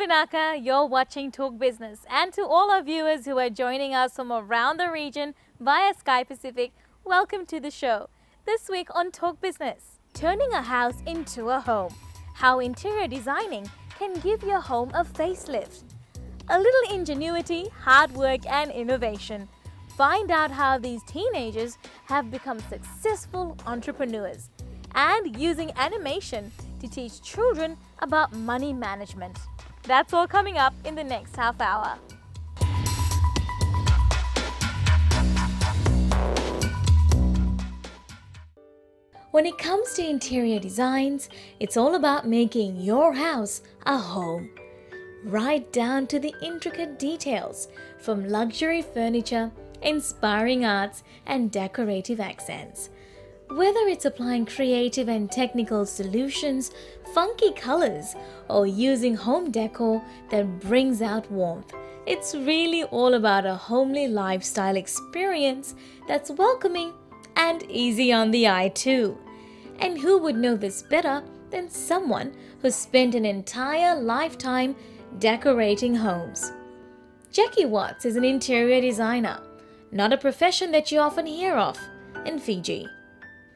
Vinaka, you're watching Talk Business, and to all our viewers who are joining us from around the region via Sky Pacific, welcome to the show. This week on Talk Business, turning a house into a home, how interior designing can give your home a facelift. A little ingenuity, hard work and innovation. Find out how these teenagers have become successful entrepreneurs and using animation to teach children about money management. That's all coming up in the next half hour. When it comes to interior designs, it's all about making your house a home. Right down to the intricate details, from luxury furniture, inspiring arts, and decorative accents. Whether it's applying creative and technical solutions, funky colors, or using home decor that brings out warmth, it's really all about a homely lifestyle experience that's welcoming and easy on the eye too. And who would know this better than someone who spent an entire lifetime decorating homes? Jackie Watts is an interior designer, not a profession that you often hear of in Fiji.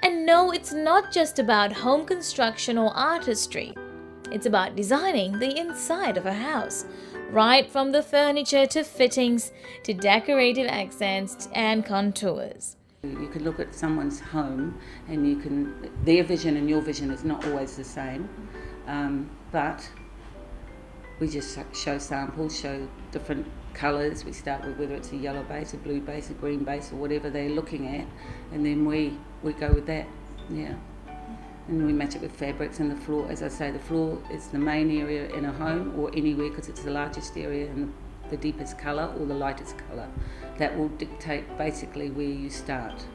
And no, it's not just about home construction or artistry. It's about designing the inside of a house, right from the furniture to fittings to decorative accents and contours. You can look at someone's home and their vision and your vision is not always the same, but we just show samples, show different colours. We start with whether it's a yellow base, a blue base, a green base, or whatever they're looking at, and then we go with that, yeah. And we match it with fabrics and the floor. As I say, the floor is the main area in a home or anywhere because it's the largest area and the deepest colour or the lightest colour. That will dictate basically where you start.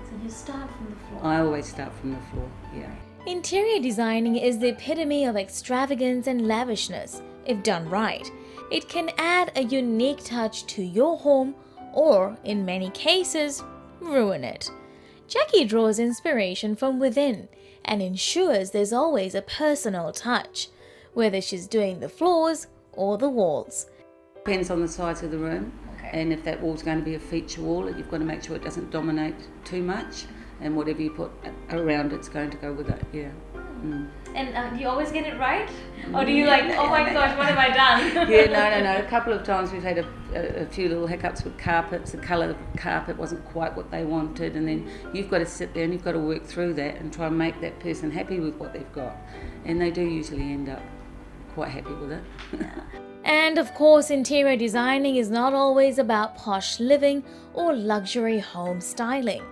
So you start from the floor? I always start from the floor, yeah. Interior designing is the epitome of extravagance and lavishness. If done right, it can add a unique touch to your home or, in many cases, ruin it. Jackie draws inspiration from within and ensures there's always a personal touch, whether she's doing the floors or the walls. Depends on the size of the room, and if that wall's going to be a feature wall, you've got to make sure it doesn't dominate too much, and whatever you put around it's going to go with it, yeah. Mm. And do you always get it right? Or do you oh my gosh, what have I done? Yeah, no. A couple of times we've had a few little hiccups with carpets. The colour of the carpet wasn't quite what they wanted, and then you've got to sit there and you've got to work through that and try and make that person happy with what they've got. And they do usually end up quite happy with it. And of course, interior designing is not always about posh living or luxury home styling.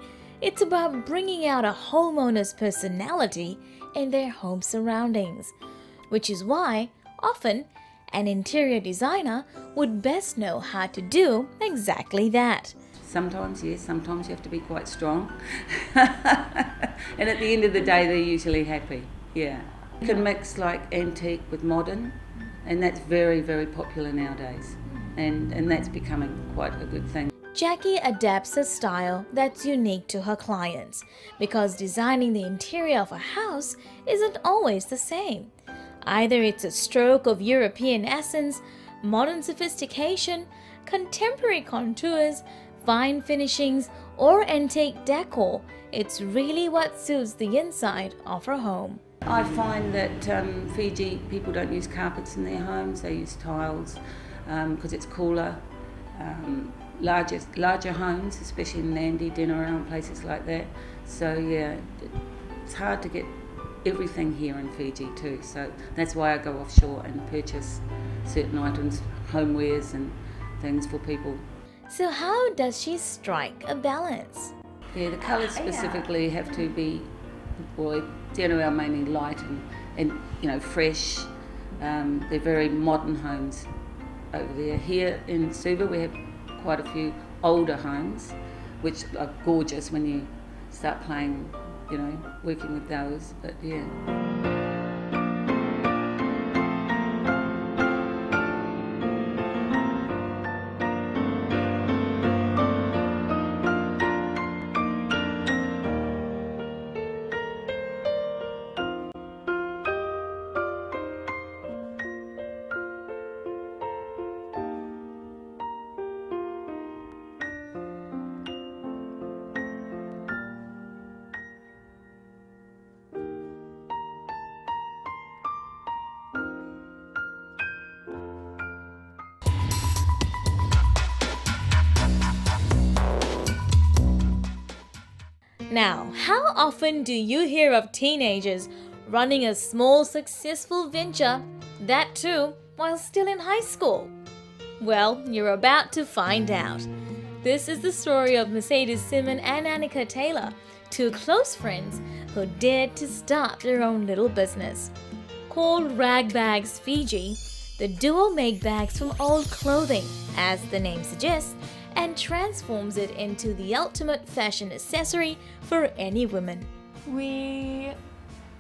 It's about bringing out a homeowner's personality in their home surroundings, which is why, often, an interior designer would best know how to do exactly that. Sometimes, yes, sometimes you have to be quite strong. And at the end of the day, they're usually happy, yeah. You can mix like antique with modern, and that's very, very popular nowadays. And that's becoming quite a good thing. Jackie adapts a style that's unique to her clients because designing the interior of a house isn't always the same. Either it's a stroke of European essence, modern sophistication, contemporary contours, fine finishings, or antique decor. It's really what suits the inside of her home. I find that Fiji people don't use carpets in their homes, they use tiles because it's cooler. Larger homes, especially in Nandi, Denarau, places like that. So yeah, it's hard to get everything here in Fiji too. So that's why I go offshore and purchase certain items, homewares and things for people. So how does she strike a balance? Yeah, the colours specifically have to be, well, Denarau mainly light and fresh. They're very modern homes over there. Here in Suva we have quite a few older homes, which are gorgeous when you start playing, working with those, but yeah. Now, how often do you hear of teenagers running a small successful venture, that too while still in high school? Well, you're about to find out. This is the story of Mercedes Simon and Annika Taylor, two close friends who dared to start their own little business. Called Ragbags Fiji, the duo make bags from old clothing, as the name suggests, and transforms it into the ultimate fashion accessory for any woman. We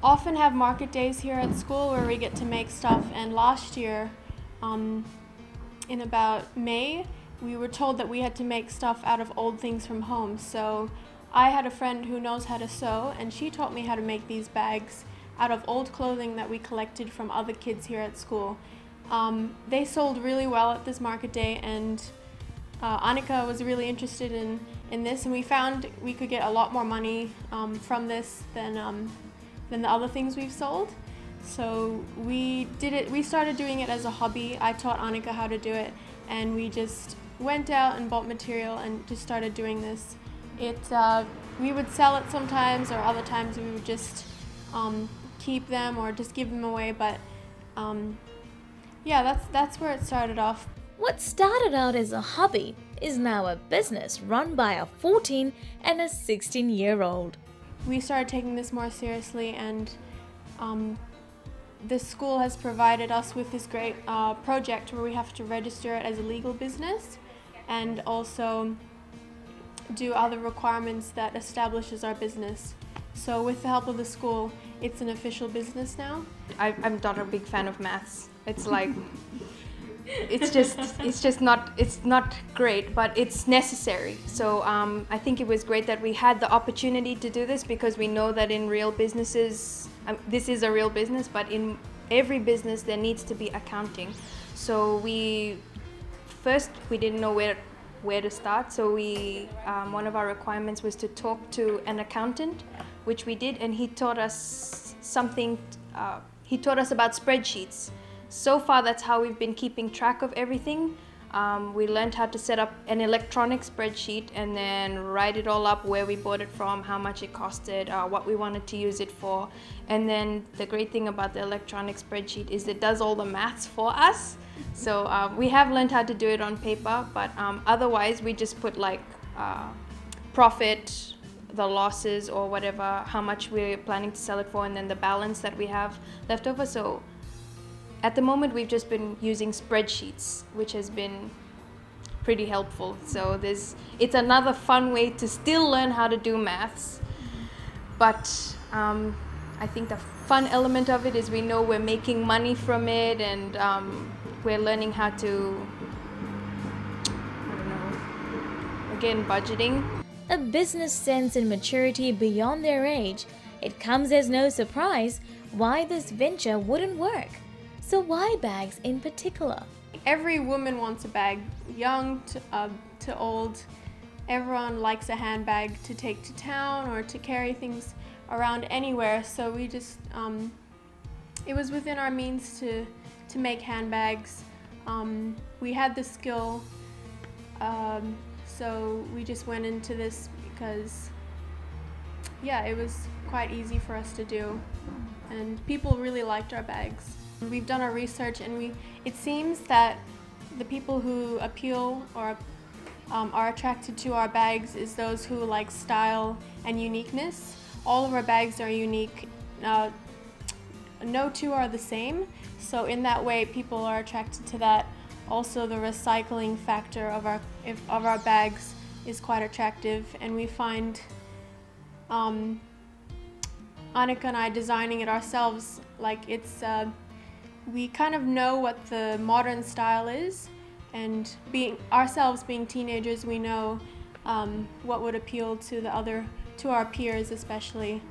often have market days here at school where we get to make stuff, and last year, in about May, we were told that we had to make stuff out of old things from home. So I had a friend who knows how to sew, and she taught me how to make these bags out of old clothing that we collected from other kids here at school. They sold really well at this market day, and Annika was really interested in this, and we found we could get a lot more money from this than the other things we've sold. So we did it. We started doing it as a hobby. I taught Annika how to do it, and we just went out and bought material and just started doing this. We would sell it sometimes, or other times we would just keep them or just give them away. But yeah, that's where it started off. What started out as a hobby is now a business run by a 14 and a 16-year-old. We started taking this more seriously, and the school has provided us with this great project where we have to register it as a legal business and also do other requirements that establishes our business. So with the help of the school, it's an official business now. I'm not a big fan of maths. It's like it's not great, but it's necessary. So I think it was great that we had the opportunity to do this, because we know that in real businesses, this is a real business, but in every business there needs to be accounting. So we didn't know where to start. So one of our requirements was to talk to an accountant, which we did, and he taught us something. He taught us about spreadsheets. So far, that's how we've been keeping track of everything. We learned how to set up an electronic spreadsheet and then write it all up, where we bought it from, how much it costed, what we wanted to use it for. And then the great thing about the electronic spreadsheet is it does all the maths for us. So we have learned how to do it on paper, but otherwise we just put like profit, the losses or whatever, how much we're planning to sell it for, and then the balance that we have left over. So at the moment, we've just been using spreadsheets, which has been pretty helpful. So it's another fun way to still learn how to do maths. But I think the fun element of it is we know we're making money from it, and we're learning how to, I don't know, again, budgeting. A business sense and maturity beyond their age, it comes as no surprise why this venture wouldn't work. So why bags in particular? Every woman wants a bag, young to old. Everyone likes a handbag to take to town or to carry things around anywhere. So we just, it was within our means to make handbags. We had the skill, so we just went into this because, yeah, it was quite easy for us to do, and people really liked our bags. We've done our research, and it seems that the people who appeal or are attracted to our bags is those who like style and uniqueness. All of our bags are unique. No two are the same, so in that way people are attracted to that. Also, the recycling factor of our bags is quite attractive, and we find Annika and I designing it ourselves, like it's we kind of know what the modern style is, and being teenagers, we know what would appeal to our peers especially.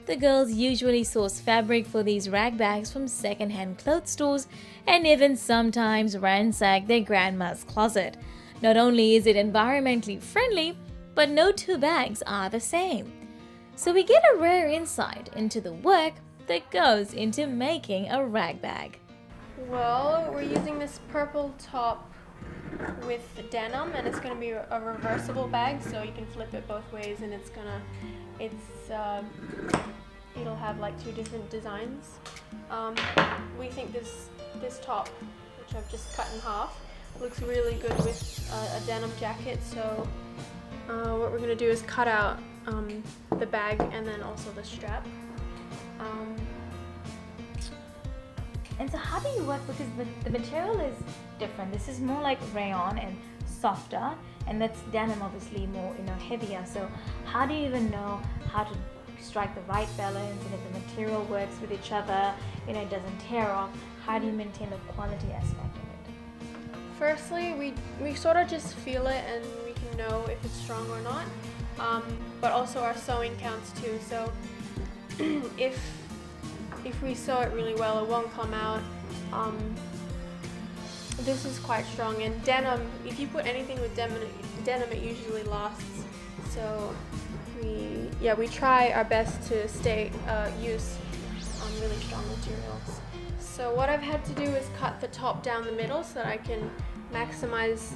The girls usually source fabric for these rag bags from second-hand clothes stores, and even sometimes ransack their grandma's closet. Not only is it environmentally friendly, but no two bags are the same. So we get a rare insight into the work that goes into making a rag bag. Well, we're using this purple top with denim, and it's going to be a reversible bag, so you can flip it both ways, and it's going to It's it'll have like 2 different designs. We think this top, which I've just cut in half, looks really good with a denim jacket. So what we're gonna do is cut out the bag and then also the strap. And so how do you work, because the material is different. This is more like rayon and softer, and that's denim obviously more, heavier. So how do you even know how to strike the right balance, and if the material works with each other, it doesn't tear off? How do you maintain the quality aspect of it? Firstly, we sort of just feel it and we can know if it's strong or not. But also our sewing counts too. So if we sew it really well, it won't come out. This is quite strong, and denim, if you put anything with denim it usually lasts. So we try our best to use really strong materials. So what I've had to do is cut the top down the middle so that I can maximize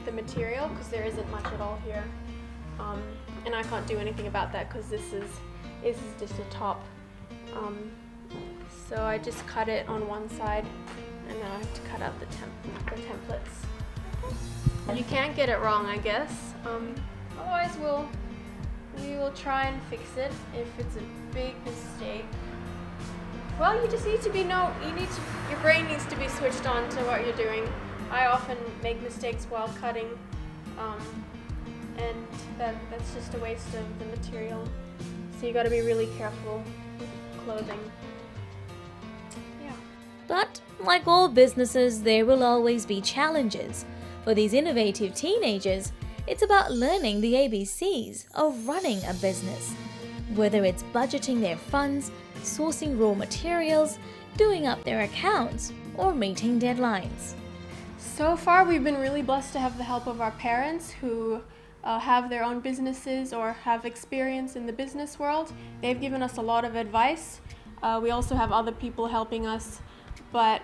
the material, because there isn't much at all here. And I can't do anything about that because this is just a top. So I just cut it on one side, and then I have to cut out the templates. You can't get it wrong, I guess. Otherwise we will try and fix it if it's a big mistake. Well, you just need to your brain needs to be switched on to what you're doing. I often make mistakes while cutting, and that's just a waste of the material. So you got to be really careful with clothing. Yeah. But like all businesses, there will always be challenges. For these innovative teenagers, it's about learning the ABCs of running a business. Whether it's budgeting their funds, sourcing raw materials, doing up their accounts, or meeting deadlines. So far, we've been really blessed to have the help of our parents who have their own businesses or have experience in the business world. They've given us a lot of advice. We also have other people helping us, but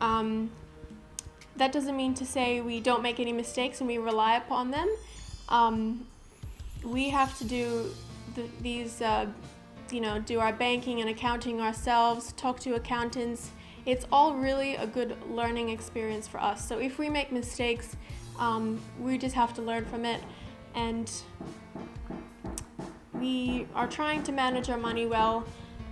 that doesn't mean to say we don't make any mistakes and we rely upon them. We have to do do our banking and accounting ourselves, talk to accountants. It's all really a good learning experience for us. So if we make mistakes, we just have to learn from it, and we are trying to manage our money well,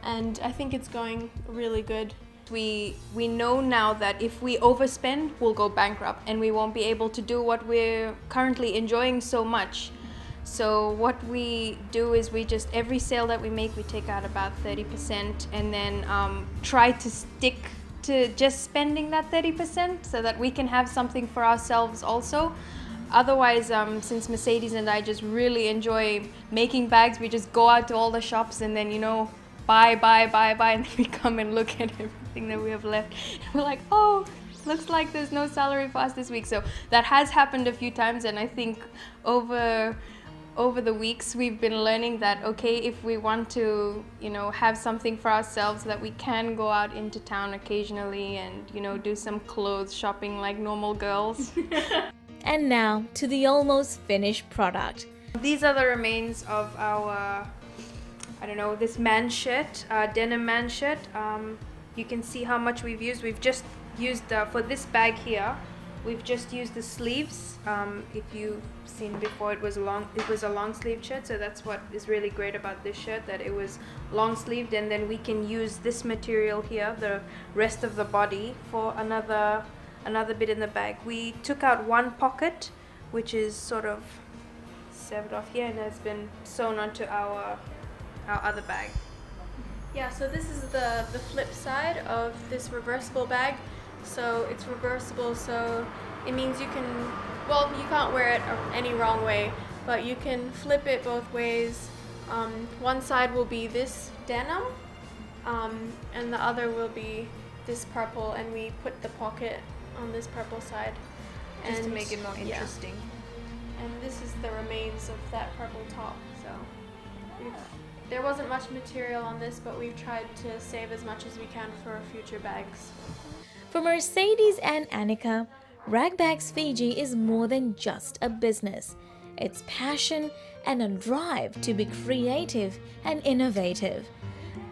and I think it's going really good. We know now that if we overspend, we'll go bankrupt and we won't be able to do what we're currently enjoying so much. So what we do is every sale that we make, we take out about 30% and then try to stick to just spending that 30% so that we can have something for ourselves also. Otherwise, since Mercedes and I just really enjoy making bags, we just go out to all the shops and then, buy, and then we come and look at everything that we have left. And we're like, oh, looks like there's no salary for us this week. So that has happened a few times, and I think over the weeks we've been learning that, okay, if we want to, have something for ourselves, that we can go out into town occasionally and, do some clothes shopping like normal girls. And now to the almost finished product. These are the remains of our this man shirt, denim man shirt. You can see how much we've used. We've just used, for this bag here, we've just used the sleeves. If you've seen before, it was a long sleeve shirt, so that's what is really great about this shirt, that it was long sleeved, and then we can use this material here, the rest of the body, for another bit in the bag. We took out one pocket, which is sort of severed off here, and has been sewn onto our other bag. Yeah, so this is the flip side of this reversible bag. So it's reversible, so it means you can't wear it any wrong way, but you can flip it both ways. One side will be this denim, and the other will be this purple, and we put the pocket on this purple side. Just to make it more interesting. Yeah. And this is the remains of that purple top, so there wasn't much material on this, but we've tried to save as much as we can for future bags. For Mercedes and Annika, Ragbags Fiji is more than just a business. It's passion and a drive to be creative and innovative.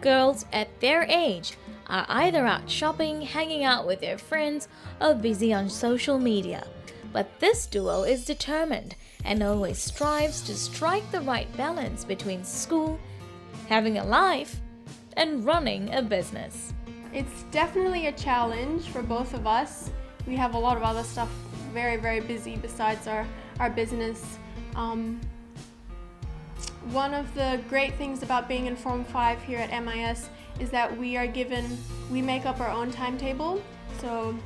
Girls at their age are either out shopping, hanging out with their friends, or busy on social media. But this duo is determined and always strives to strike the right balance between school, having a life, and running a business. It's definitely a challenge for both of us. We have a lot of other stuff very, very busy besides our business. One of the great things about being in Form 5 here at MIS is that we make up our own timetable. So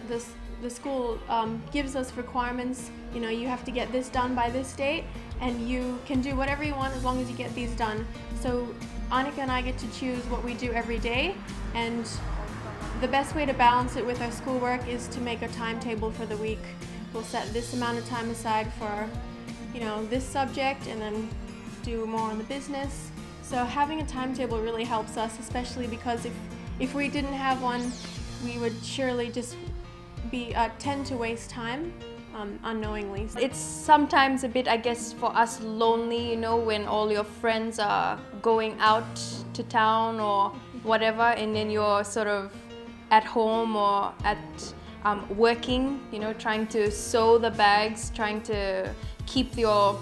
the school gives us requirements. You know, you have to get this done by this date, and you can do whatever you want as long as you get these done. So Annika and I get to choose what we do every day, and the best way to balance it with our schoolwork is to make a timetable for the week. We'll set this amount of time aside for, you know, this subject, and then do more on the business. So having a timetable really helps us, especially because if we didn't have one, we would surely just tend to waste time unknowingly. It's sometimes a bit, I guess, for us lonely, you know, when all your friends are going out to town or whatever, and then you're sort of at home or at working, you know, trying to sew the bags, trying to keep your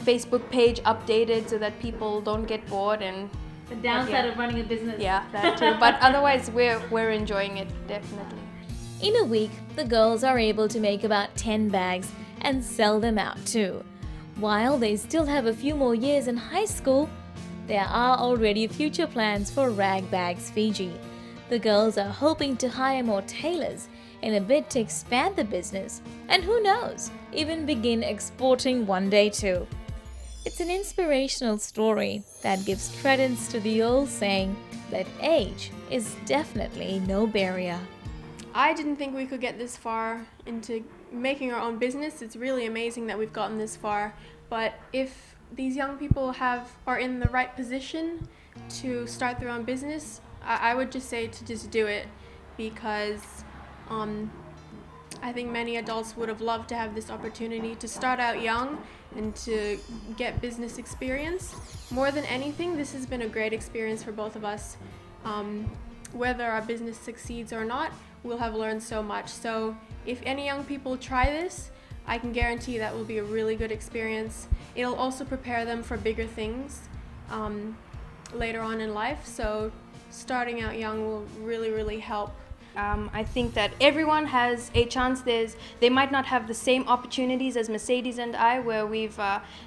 Facebook page updated so that people don't get bored. And the downside of running a business. Yeah, that too. But otherwise, we're enjoying it, definitely. In a week, the girls are able to make about 10 bags and sell them out too. While they still have a few more years in high school, there are already future plans for Ragbags Fiji. The girls are hoping to hire more tailors in a bid to expand the business, and who knows, even begin exporting one day too. It's an inspirational story that gives credence to the old saying that age is definitely no barrier. I didn't think we could get this far into making our own business. It's really amazing that we've gotten this far. But if these young people are in the right position to start their own business, I would just say to just do it, because I think many adults would have loved to have this opportunity to start out young and to get business experience. More than anything, this has been a great experience for both of us. Whether our business succeeds or not, we'll have learned so much. So if any young people try this, I can guarantee that will be a really good experience. It'll also prepare them for bigger things later on in life. So starting out young will really, really help. I think that everyone has a chance. They might not have the same opportunities as Mercedes and I, where we've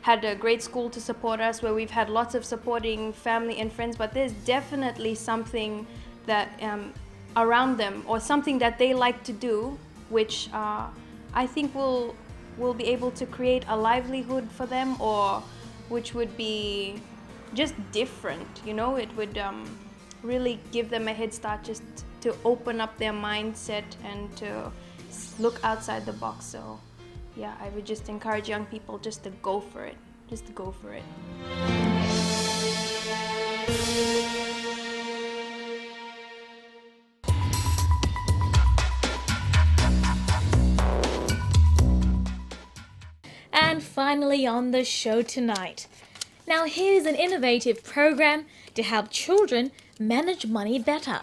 had a great school to support us, where we've had lots of supporting family and friends, but there's definitely something that around them, or something that they like to do, which I think will be able to create a livelihood for them, or which would be just different, you know. It would really give them a head start, just to open up their mindset and to look outside the box. So yeah, I would just encourage young people just to go for it, And finally on the show tonight. Now here's an innovative program to help children manage money better.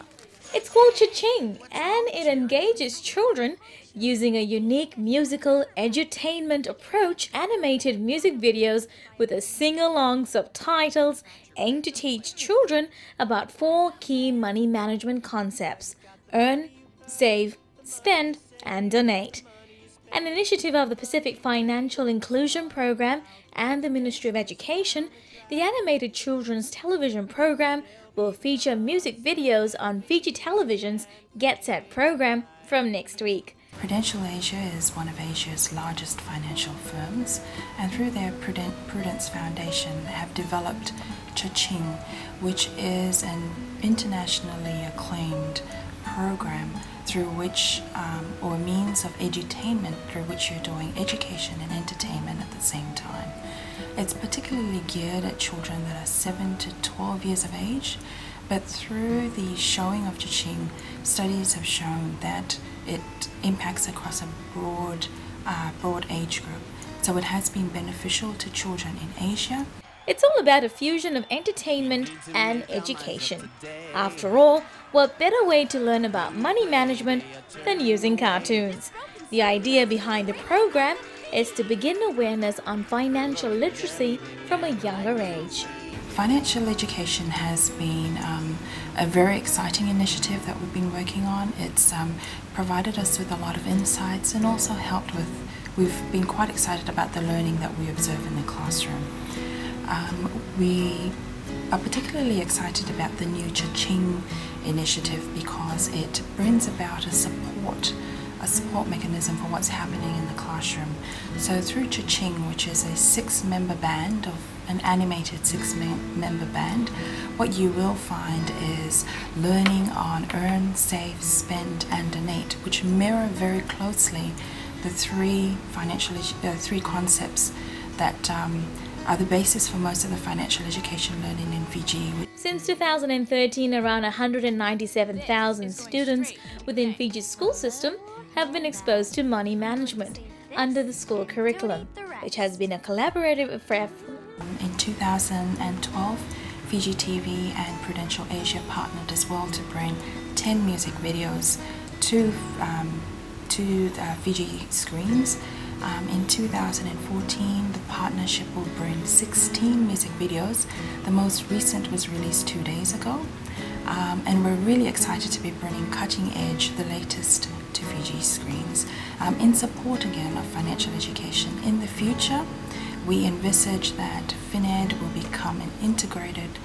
It's called Cha-Ching, and it engages children using a unique musical edutainment approach, animated music videos with a sing-along subtitles aimed to teach children about 4 key money management concepts: earn, save, spend, and donate. An initiative of the Pacific Financial Inclusion Program and the Ministry of Education, the animated children's television program will feature music videos on Fiji Television's Get Set program from next week. Prudential Asia is one of Asia's largest financial firms, and through their Prudence Foundation have developed Cha-Ching, which is an internationally acclaimed program through which, or means of edutainment through which you're doing education and entertainment at the same time. It's particularly geared at children that are 7 to 12 years of age, but through the showing of Cha-Ching, studies have shown that it impacts across a broad broad age group. So it has been beneficial to children in Asia. It's all about a fusion of entertainment and education. After all, what better way to learn about money management than using cartoons? The idea behind the program is to begin awareness on financial literacy from a younger age. Financial education has been a very exciting initiative that we've been working on. It's provided us with a lot of insights and also helped with, we've been quite excited about the learning that we observe in the classroom. We are particularly excited about the new Cha-Ching initiative because it brings about a support mechanism for what's happening in the classroom. So through Cha-Ching, which is a 6-member band, of an animated 6-member band, what you will find is learning on earn, save, spend and donate, which mirror very closely the three concepts that are the basis for most of the financial education learning in Fiji. Since 2013, around 197,000 students within Fiji's school system have been exposed to money management under the school curriculum, which has been a collaborative effort. In 2012, Fiji TV and Prudential Asia partnered as well to bring 10 music videos to Fiji screens. In 2014, the partnership will bring 16 music videos. The most recent was released 2 days ago. And we're really excited to be bringing cutting edge, the latest, to Fiji screens in support again of financial education. In the future, we envisage that FinEd will become an integrated,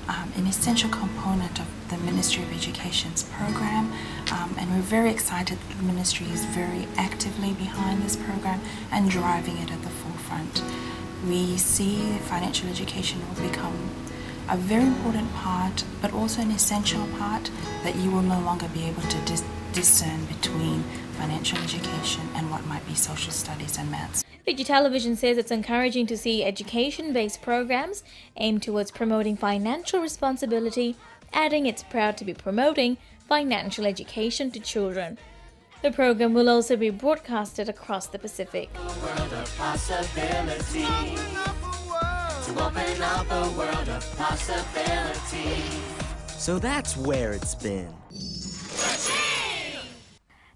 an essential component of the Ministry of Education's program, and we're very excited that the Ministry is very actively behind this program and driving it at the forefront. We see financial education will become a very important part, but also an essential part, that you will no longer be able to discern between financial education and what might be social studies and maths. Fiji Television says it's encouraging to see education-based programs aimed towards promoting financial responsibility, adding it's proud to be promoting financial education to children. The program will also be broadcasted across the Pacific. So that's where it's been.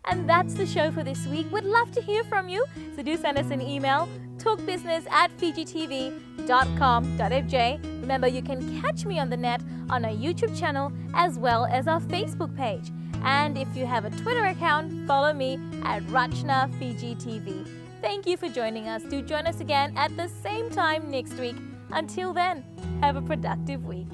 And that's the show for this week. We'd love to hear from you, so do send us an email, talkbusiness@fijitv.com.fj. Remember, you can catch me on the net on our YouTube channel as well as our Facebook page. And if you have a Twitter account, follow me at Rachna Fiji TV. Thank you for joining us. Do join us again at the same time next week. Until then, have a productive week.